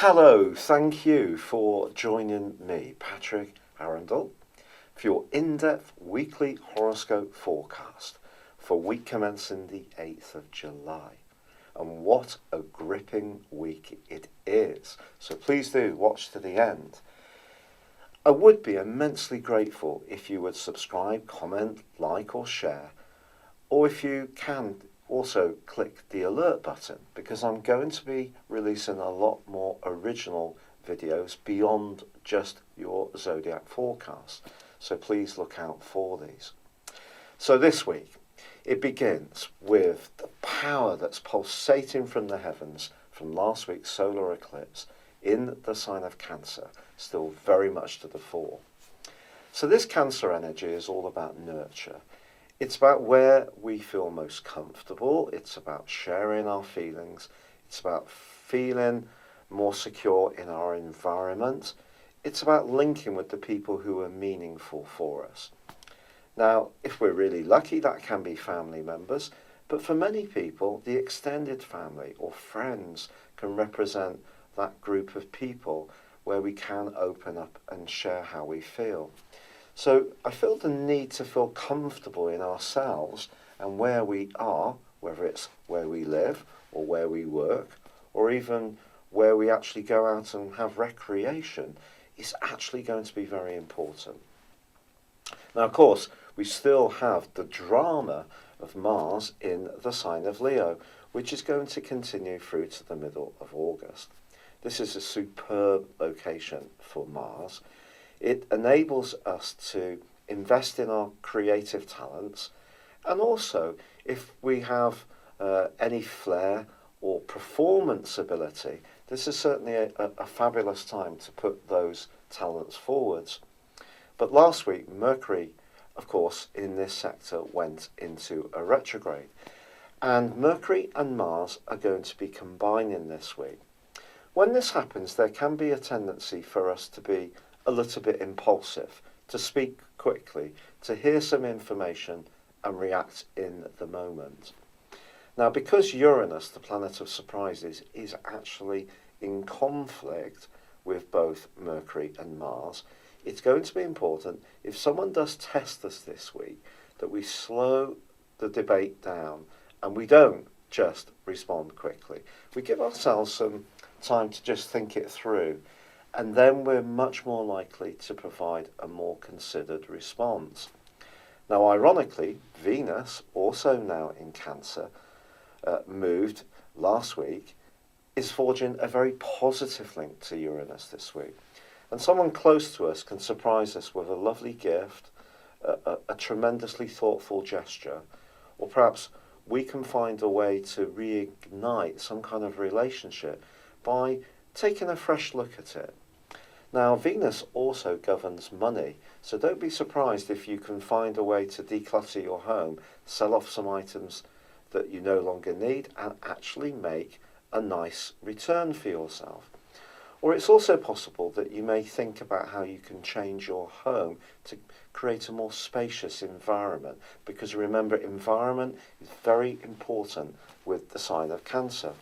Hello, thank you for joining me, Patrick Arundell, for your in-depth weekly horoscope forecast for week commencing the 8th of July. And what a gripping week it is. So please do watch to the end. I would be immensely grateful if you would subscribe, comment, like or share, or if you can also click the alert button, because I'm going to be releasing a lot more original videos beyond just your zodiac forecast. So please look out for these. So this week, it begins with the power that's pulsating from the heavens from last week's solar eclipse in the sign of Cancer, still very much to the fore. So this Cancer energy is all about nurture. It's about where we feel most comfortable. It's about sharing our feelings. It's about feeling more secure in our environment. It's about linking with the people who are meaningful for us. Now, if we're really lucky, that can be family members, but for many people, the extended family or friends can represent that group of people where we can open up and share how we feel. So I feel the need to feel comfortable in ourselves and where we are, whether it's where we live or where we work, or even where we actually go out and have recreation, is actually going to be very important. Now, of course, we still have the drama of Mars in the sign of Leo, which is going to continue through to the middle of August. This is a superb location for Mars. It enables us to invest in our creative talents, and also if we have any flair or performance ability, this is certainly a fabulous time to put those talents forwards. But last week, Mercury, of course, in this sector went into a retrograde, and Mercury and Mars are going to be combining this week. When this happens, there can be a tendency for us to be a little bit impulsive, to speak quickly, to hear some information and react in the moment. Now, because Uranus, the planet of surprises, is actually in conflict with both Mercury and Mars, it's going to be important, if someone does test us this week, that we slow the debate down and we don't just respond quickly. We give ourselves some time to just think it through, and then we're much more likely to provide a more considered response. Now, ironically, Venus, also now in Cancer, moved last week, is forging a very positive link to Uranus this week. And someone close to us can surprise us with a lovely gift, a tremendously thoughtful gesture, or perhaps we can find a way to reignite some kind of relationship by taking a fresh look at it. Now, Venus also governs money, so don't be surprised if you can find a way to declutter your home, sell off some items that you no longer need, and actually make a nice return for yourself. Or it's also possible that you may think about how you can change your home to create a more spacious environment, because remember, environment is very important with the sign of Cancer.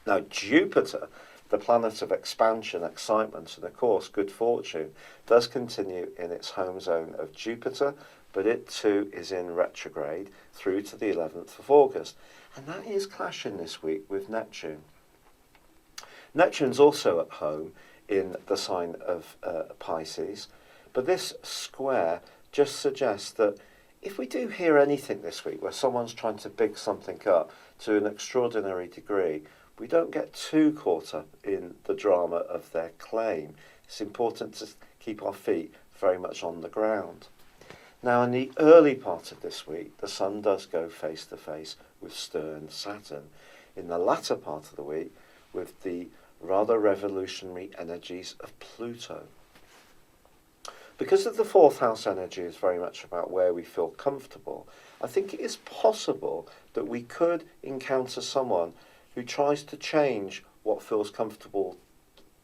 Now, Jupiter, the planet of expansion, excitement, and of course good fortune, does continue in its home zone of Jupiter, but it too is in retrograde through to the 11th of August. And that is clashing this week with Neptune. Neptune's also at home in the sign of Pisces, but this square just suggests that if we do hear anything this week where someone's trying to big something up to an extraordinary degree, we don't get too caught up in the drama of their claim. It's important to keep our feet very much on the ground. Now, in the early part of this week, the Sun does go face to face with stern Saturn. In the latter part of the week, with the rather revolutionary energies of Pluto. Because of the fourth house energy is very much about where we feel comfortable, I think it is possible that we could encounter someone who tries to change what feels comfortable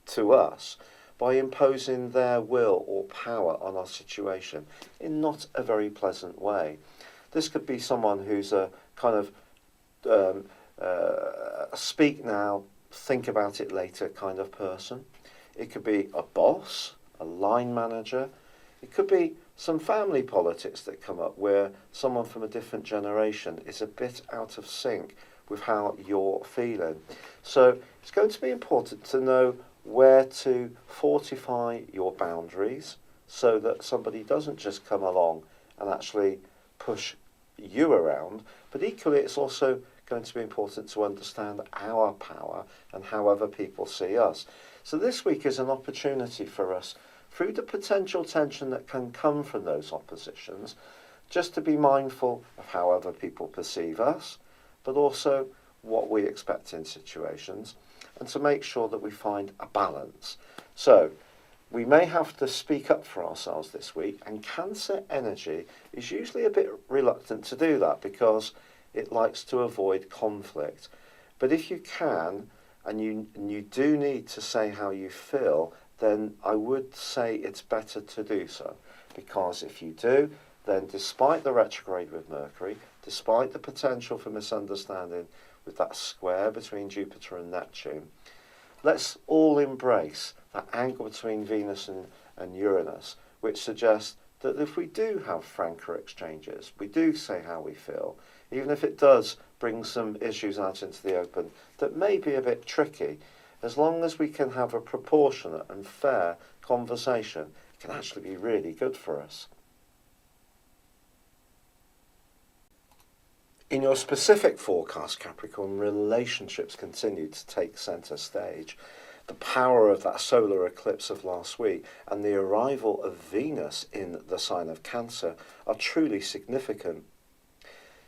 to us by imposing their will or power on our situation in not a very pleasant way. This could be someone who's a kind of speak now, think about it later kind of person. It could be a boss, a line manager. It could be some family politics that come up where someone from a different generation is a bit out of sync with how you're feeling. So it's going to be important to know where to fortify your boundaries so that somebody doesn't just come along and actually push you around, but equally it's also going to be important to understand our power and how other people see us. So this week is an opportunity for us, through the potential tension that can come from those oppositions, just to be mindful of how other people perceive us, but also what we expect in situations, and to make sure that we find a balance. So we may have to speak up for ourselves this week, and Cancer energy is usually a bit reluctant to do that because it likes to avoid conflict. But if you can, and you do need to say how you feel, then I would say it's better to do so. Because if you do, then despite the retrograde with Mercury, despite the potential for misunderstanding with that square between Jupiter and Neptune, let's all embrace that angle between Venus and Uranus, which suggests that if we do have franker exchanges, we do say how we feel, even if it does bring some issues out into the open that may be a bit tricky, as long as we can have a proportionate and fair conversation, it can actually be really good for us. In your specific forecast, Capricorn, relationships continue to take centre stage. The power of that solar eclipse of last week and the arrival of Venus in the sign of Cancer are truly significant.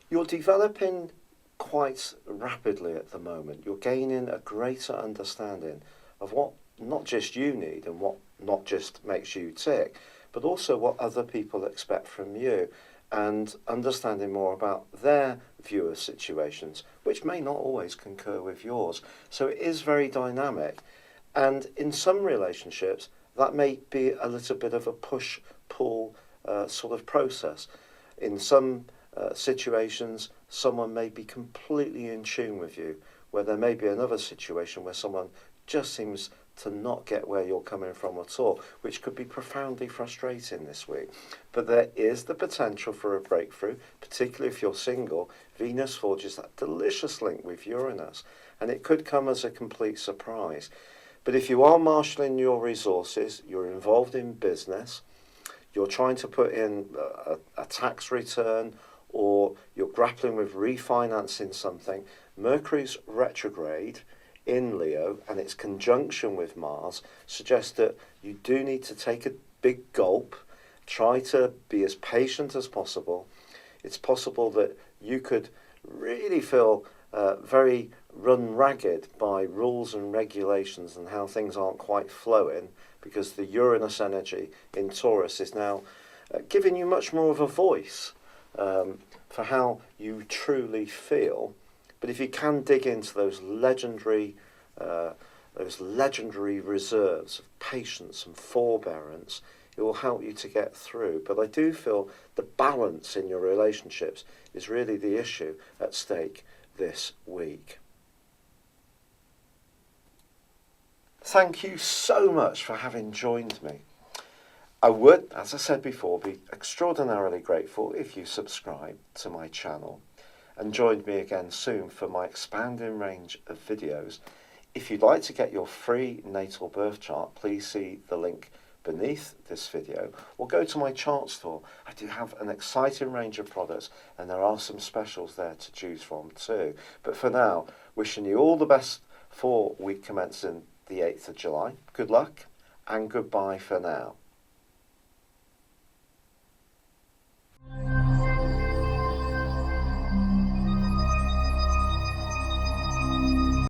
You're developing quite rapidly at the moment. You're gaining a greater understanding of what not just you need and what not just makes you tick, but also what other people expect from you, and understanding more about their view of situations, which may not always concur with yours. So it is very dynamic. And in some relationships, that may be a little bit of a push-pull sort of process. In some situations, someone may be completely in tune with you, where there may be another situation where someone just seems to not get where you're coming from at all, which could be profoundly frustrating this week. But there is the potential for a breakthrough, particularly if you're single. Venus forges that delicious link with Uranus, and it could come as a complete surprise. But if you are marshalling your resources, you're involved in business, you're trying to put in a tax return, or you're grappling with refinancing something, Mercury's retrograde in Leo and its conjunction with Mars suggests that you do need to take a big gulp, try to be as patient as possible. It's possible that you could really feel very run ragged by rules and regulations and how things aren't quite flowing, because the Uranus energy in Taurus is now giving you much more of a voice for how you truly feel. But if you can dig into those legendary reserves of patience and forbearance, it will help you to get through. But I do feel the balance in your relationships is really the issue at stake this week. Thank you so much for having joined me. I would, as I said before, be extraordinarily grateful if you subscribe to my channel and joined me again soon for my expanding range of videos. If you'd like to get your free natal birth chart, please see the link beneath this video, or go to my chart store. I do have an exciting range of products, and there are some specials there to choose from too. But for now, wishing you all the best for week commencing the 8th of July. Good luck and goodbye for now.